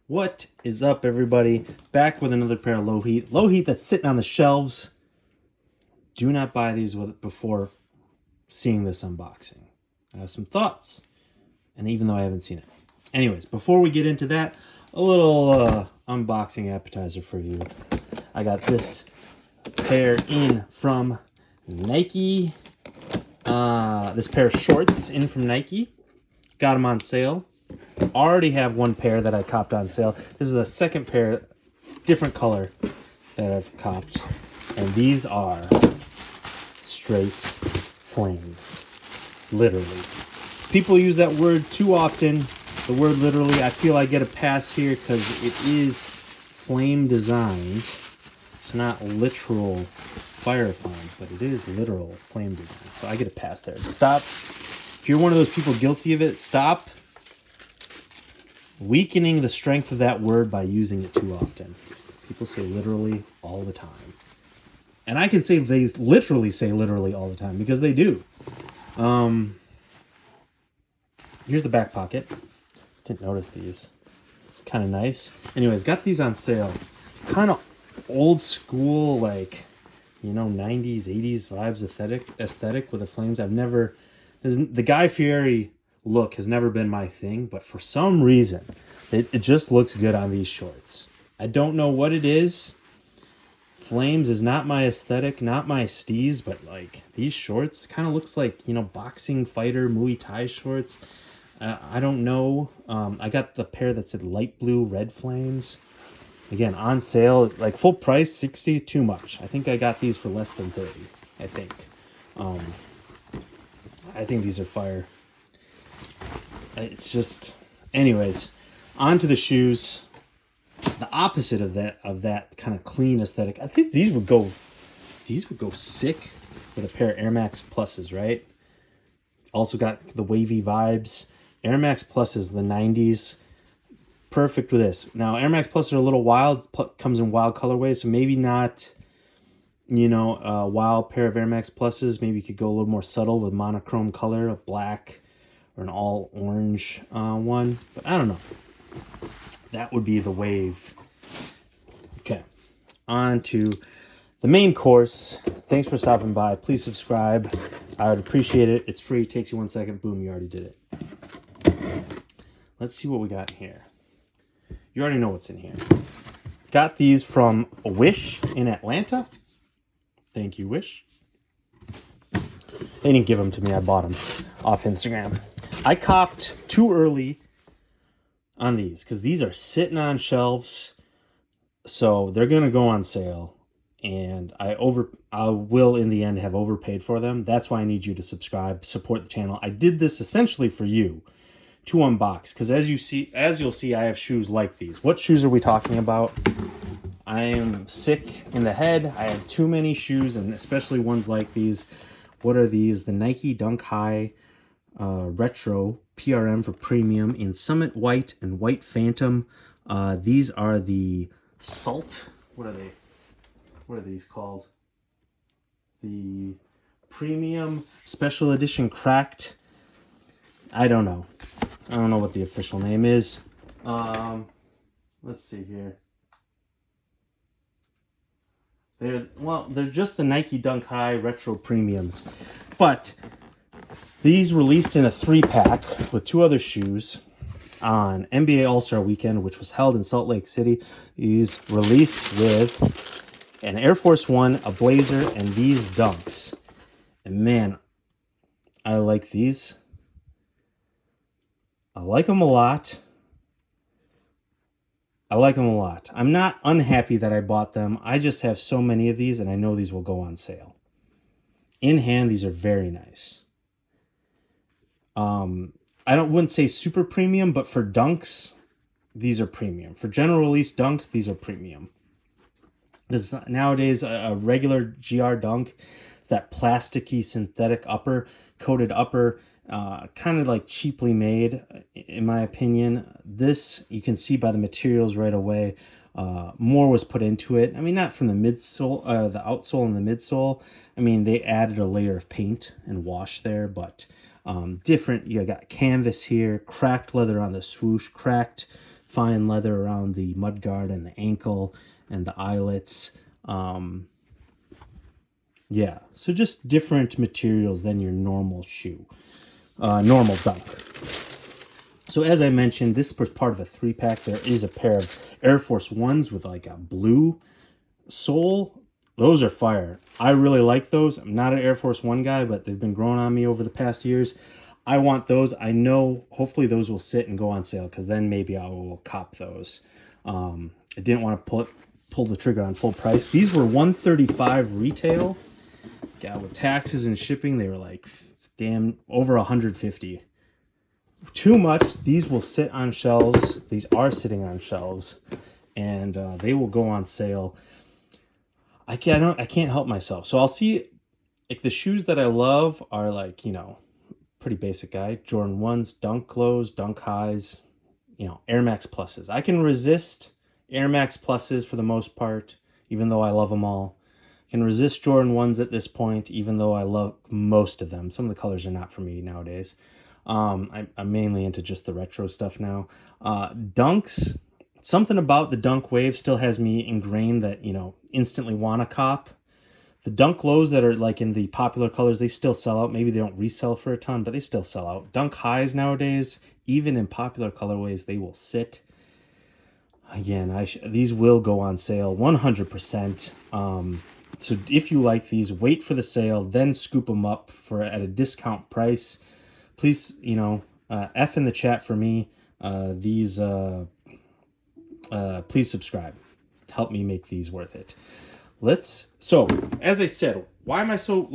What is up, everybody? Back with another pair of Lowheat. Lowheat that's sitting on the shelves. Do not buy these before seeing this unboxing. I have some thoughts, and even though I haven't seen it. Anyways, before we get into that, a little unboxing appetizer for you. I got this pair in from Nike. This pair of shorts in from Nike. Got them on sale. Already have one pair that I copped on sale. This is a second pair, different color, that I've copped. And these are straight flames. Literally. People use that word too often. The word literally, I feel I get a pass here because it is flame designed. It's not literal fire flames, but it is literal flame design. So I get a pass there. Stop. If you're one of those people guilty of it, stop weakening the strength of that word by using it too often. People say literally all the time. And I can say they literally say literally all the time because they do. Here's the back pocket. Didn't notice these. It's kind of nice. Anyways, got these on sale. Kind of old school, like, 90s, 80s vibes aesthetic with the flames. The Guy Fieri look has never been my thing, but for some reason, it just looks good on these shorts. I don't know what it is. Flames is not my aesthetic, not my steez, but like these shorts kind of looks like, boxing fighter Muay Thai shorts. I don't know. I got the pair that said light blue red flames. Again, on sale, like full price, 60, too much. I think I got these for less than 30, I think. I think these are fire. It's just, anyways, on to the shoes. The opposite of that kind of clean aesthetic. I think these would go sick with a pair of Air Max Pluses, right? Also got the wavy vibes. Air Max Pluses, the 90s, perfect with this. Now, Air Max Pluses are a little wild, comes in wild colorways, so maybe not, a wild pair of Air Max Pluses. Maybe you could go a little more subtle with monochrome color of black, or an all orange one, but I don't know. That would be the wave. Okay, on to the main course. Thanks for stopping by. Please subscribe. I would appreciate it. It's free. Takes you 1 second. Boom, you already did it. Let's see what we got in here. You already know what's in here. Got these from Wish in Atlanta. Thank you, Wish. They didn't give them to me. I bought them off Instagram. I copped too early on these because these are sitting on shelves, so they're gonna go on sale, and I will in the end have overpaid for them. That's why I need you to subscribe, support the channel. I did this essentially for you to unbox because as you'll see, I have shoes like these. What shoes are we talking about? I am sick in the head. I have too many shoes, and especially ones like these. What are these? The Nike Dunk High Retro PRM for premium in Summit White and White Phantom. These are the Salt. What are they? What are these called? The Premium Special Edition Cracked. I don't know. I don't know what the official name is. Let's see here. They're just the Nike Dunk High Retro Premiums. But these released in a 3-pack with 2 other shoes on NBA All-Star Weekend, which was held in Salt Lake City. These released with an Air Force One, a blazer, and these Dunks. And man, I like these. I like them a lot. I'm not unhappy that I bought them. I just have so many of these, and I know these will go on sale. In hand, these are very nice. Wouldn't say super premium, but for dunks, these are premium. For general release dunks, these are premium. This nowadays a regular GR dunk, that plasticky synthetic upper, coated upper, kind of like cheaply made, in my opinion. This, you can see by the materials right away, more was put into it. I mean, not from the midsole, the outsole and the midsole. I mean, they added a layer of paint and wash there, but different. You got canvas here, cracked leather on the swoosh, cracked fine leather around the mudguard and the ankle and the eyelets. Yeah, so just different materials than your normal shoe, normal dunk. So as I mentioned, this was part of a 3-pack. There is a pair of Air Force Ones with like a blue sole. Those are fire. I really like those. I'm not an Air Force One guy, but they've been growing on me over the past years. I want those. I know hopefully those will sit and go on sale, because then maybe I will cop those. I didn't want to pull the trigger on full price. These were $135 retail. Yeah, with taxes and shipping, they were like damn over $150. Too much. These will sit on shelves. These are sitting on shelves, and they will go on sale. I can't help myself. So I'll see. Like, the shoes that I love are like, pretty basic guy. Jordan 1s, Dunk Lows, Dunk Highs, Air Max Pluses. I can resist Air Max Pluses for the most part, even though I love them all. I can resist Jordan 1s at this point, even though I love most of them. Some of the colors are not for me nowadays. I'm mainly into just the retro stuff now. Dunks, something about the Dunk wave still has me ingrained that, instantly want to cop. The Dunk Lows that are like in the popular colors, they still sell out. Maybe they don't resell for a ton, but they still sell out. Dunk Highs nowadays, even in popular colorways, they will sit. Again, these will go on sale 100%. So if you like these, wait for the sale, then scoop them up at a discount price. Please, F in the chat for me. Please subscribe. Help me make these worth it. So as I said, why am I so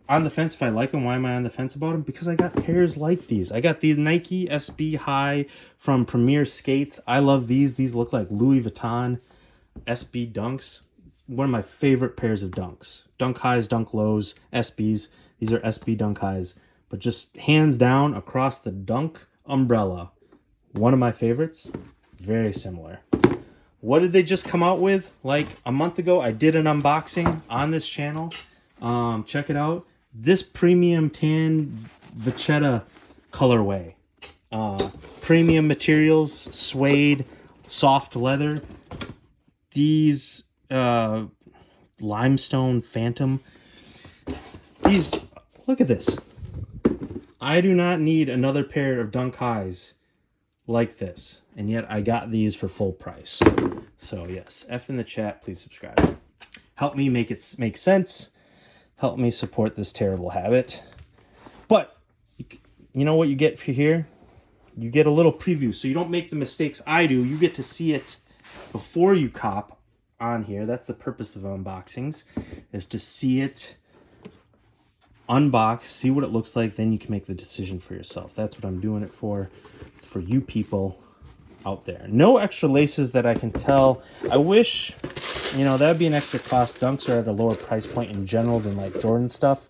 on the fence if I like them? Why am I on the fence about them? Because I got pairs like these. I got these Nike SB High from Premier Skates. I love these. These look like Louis Vuitton SB Dunks. It's one of my favorite pairs of Dunks. Dunk Highs, Dunk Lows, SBs. These are SB Dunk Highs. But just hands down across the Dunk umbrella, one of my favorites. Very similar. What did they just come out with? Like a month ago, I did an unboxing on this channel. Check it out. This premium tan Vachetta colorway. Premium materials, suede, soft leather. These limestone phantom. Look at this. I do not need another pair of Dunk Highs like this, and yet I got these for full price. So yes, F in the chat, please subscribe. Help me make it make sense. Help me support this terrible habit. But you know what you get for here? You get a little preview, so you don't make the mistakes I do. You get to see it before you cop on here. That's the purpose of unboxings, is to see it unbox, see what it looks like, then you can make the decision for yourself. That's what I'm doing it for. It's for you people out there. No extra laces that I can tell. I wish, that'd be an extra cost. Dunks are at a lower price point in general than like Jordan stuff.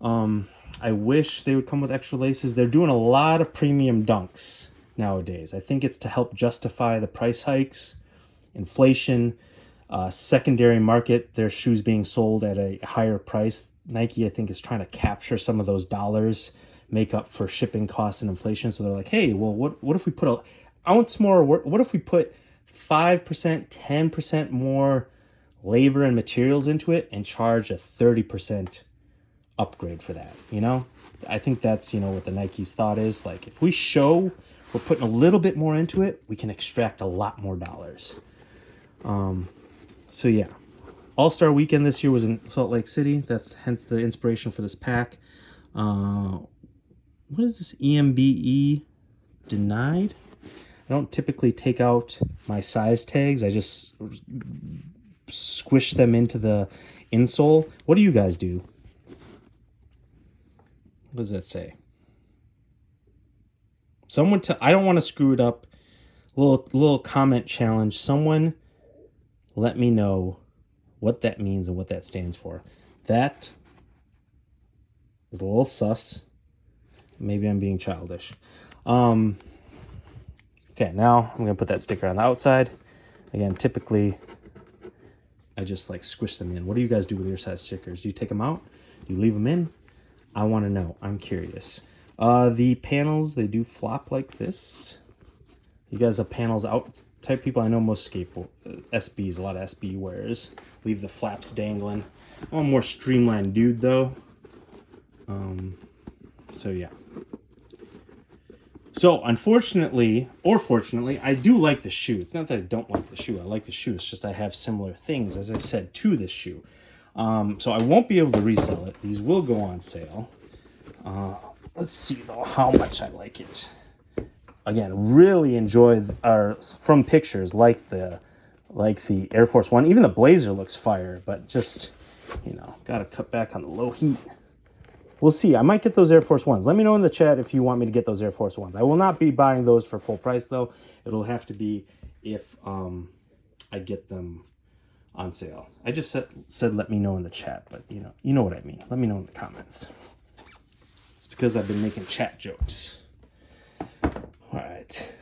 I wish they would come with extra laces. They're doing a lot of premium Dunks nowadays. I think it's to help justify the price hikes, inflation, secondary market, their shoes being sold at a higher price. Nike, I think, is trying to capture some of those dollars, make up for shipping costs and inflation. So they're like, hey, well, what if we put an ounce more? What if we put 5%, 10% more labor and materials into it and charge a 30% upgrade for that? I think that's, what the Nike's thought is. Like, if we show we're putting a little bit more into it, we can extract a lot more dollars. So yeah. All-Star Weekend this year was in Salt Lake City. That's hence the inspiration for this pack. What is this? EMBE denied? I don't typically take out my size tags. I just squish them into the insole. What do you guys do? What does that say? I don't want to screw it up. Little comment challenge. Someone let me know what that means and what that stands for. That is a little sus. Maybe I'm being childish. Okay, now I'm going to put that sticker on the outside. Again, typically, I just squish them in. What do you guys do with your size stickers? Do you take them out? Do you leave them in? I want to know. I'm curious. The panels, they do flop like this. You guys are panels out type people. I know most skateboard SBs, a lot of SB wearers leave the flaps dangling. I'm a more streamlined dude though. So yeah. So unfortunately, or fortunately, I do like the shoe. It's not that I don't like the shoe. I like the shoe. It's just I have similar things, as I said, to this shoe. So I won't be able to resell it. These will go on sale. Let's see though how much I like it. Again, really enjoy from pictures like the Air Force One. Even the Blazer looks fire, but just, you know, gotta cut back on the low heat. We'll see. I might get those Air Force Ones. Let me know in the chat if you want me to get those Air Force Ones. I will not be buying those for full price though. It'll have to be if I get them on sale. I just said let me know in the chat, but you know what I mean. Let me know in the comments. It's because I've been making chat jokes. All right.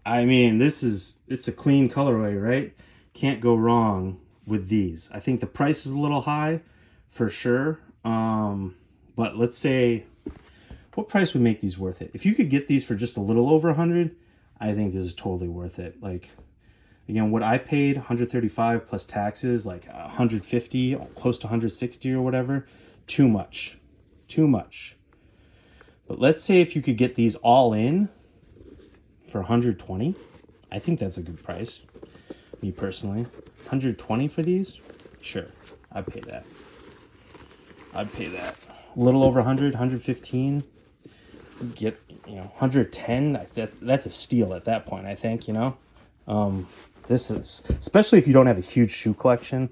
I mean, it's a clean colorway, right? Can't go wrong with these. I think the price is a little high for sure. But let's say, what price would make these worth it? If you could get these for just a little over 100, I think this is totally worth it. Like, again, what I paid, 135 plus taxes, like 150, close to 160 or whatever, too much. But let's say if you could get these all in for 120, I think that's a good price. Me personally, 120 for these, sure, I'd pay that. A little over 100, 115. Get 110. That's a steal at that point. I think this is, especially if you don't have a huge shoe collection,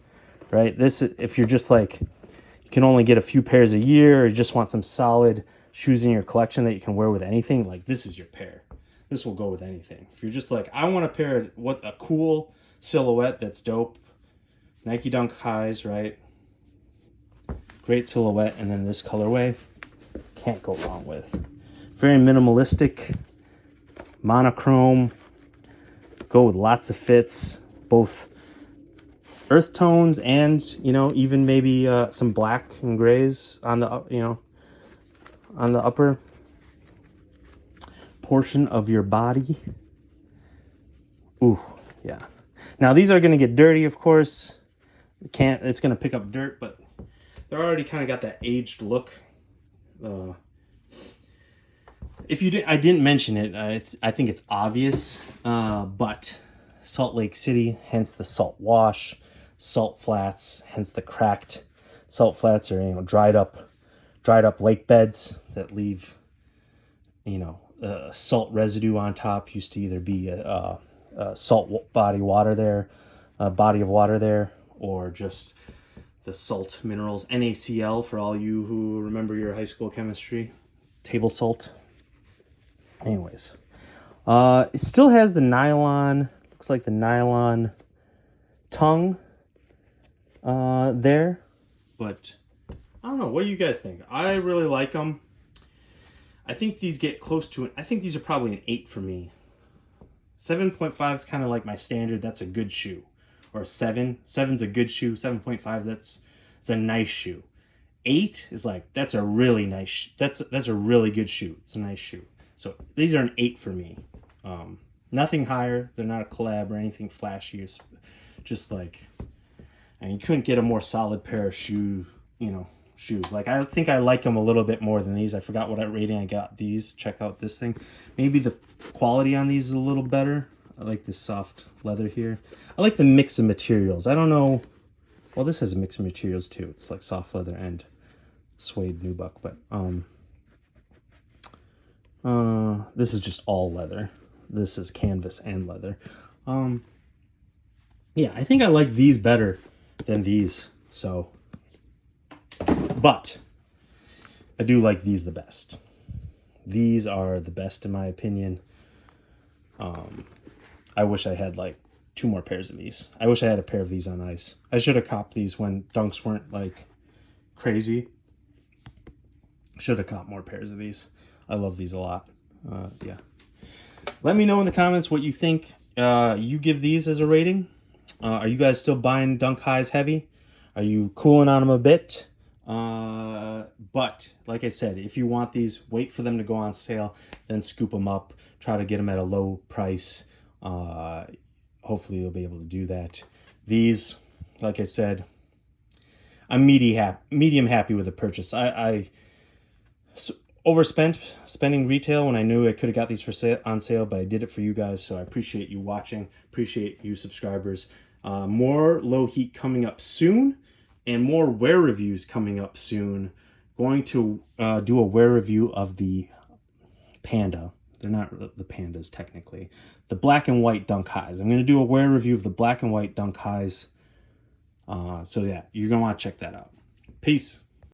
right? This, if you're just like, you can only get a few pairs a year, or you just want some solid shoes in your collection that you can wear with anything. Like, this is your pair. This will go with anything. If you're just like, I want a pair of a cool silhouette that's dope. Nike Dunk Highs, right? Great silhouette, and then this colorway, can't go wrong with. Very minimalistic, monochrome, go with lots of fits, both earth tones and, even maybe some black and grays on the, on the upper portion of your body. Ooh, yeah. Now these are going to get dirty, of course. It's going to pick up dirt, but they're already kind of got that aged look. If you did, I didn't mention it. I think it's obvious, but Salt Lake City, hence the salt wash, salt flats, hence the cracked salt flats, are dried up lake beds that leave salt residue on top. Used to either be a salt body of water there, or just the salt minerals, NaCl, for all you who remember your high school chemistry, table salt. Anyways, it still has the nylon, looks like the nylon tongue there, but I don't know. What do you guys think? I really like them. I think these get close to it. I think these are probably an 8 for me. 7.5 is kind of like my standard. That's a good shoe. Or a 7. 7's a good shoe. 7.5, that's a nice shoe. 8 is like, that's a really nice, that's a really good shoe. It's a nice shoe. So these are an 8 for me. Nothing higher. They're not a collab or anything flashy. Or just like, you couldn't get a more solid pair of shoes. Like, I think I like them a little bit more than these. I forgot what rating I got these. Check out this thing. Maybe the quality on these is a little better. I like this soft leather here. I like the mix of materials. I don't know. Well, this has a mix of materials too. It's like soft leather and suede nubuck, but this is just all leather. This is canvas and leather. Yeah, I think I like these better than these. So, but I do like these the best. These are the best in my opinion. I wish I had like 2 more pairs of these. I wish I had a pair of these on ice. I should have copped these when dunks weren't like crazy. Should have copped more pairs of these. I love these a lot. Yeah. Let me know in the comments what you think. You give these as a rating. Are you guys still buying Dunk Highs heavy? Are you cooling on them a bit? But like I said, if you want these, wait for them to go on sale, then scoop them up. Try to get them at a low price. Hopefully you'll be able to do that. These, like I said, I'm medium happy with the purchase. I overspent spending retail when I knew I could have got these for on sale, but I did it for you guys, so I appreciate you watching. Appreciate you subscribers. More low heat coming up soon, and more wear reviews coming up soon. Going to do a wear review of the Panda. They're not the Pandas technically. The black and white Dunk Highs. I'm going to do a wear review of the black and white Dunk Highs. So yeah, you're going to want to check that out. Peace.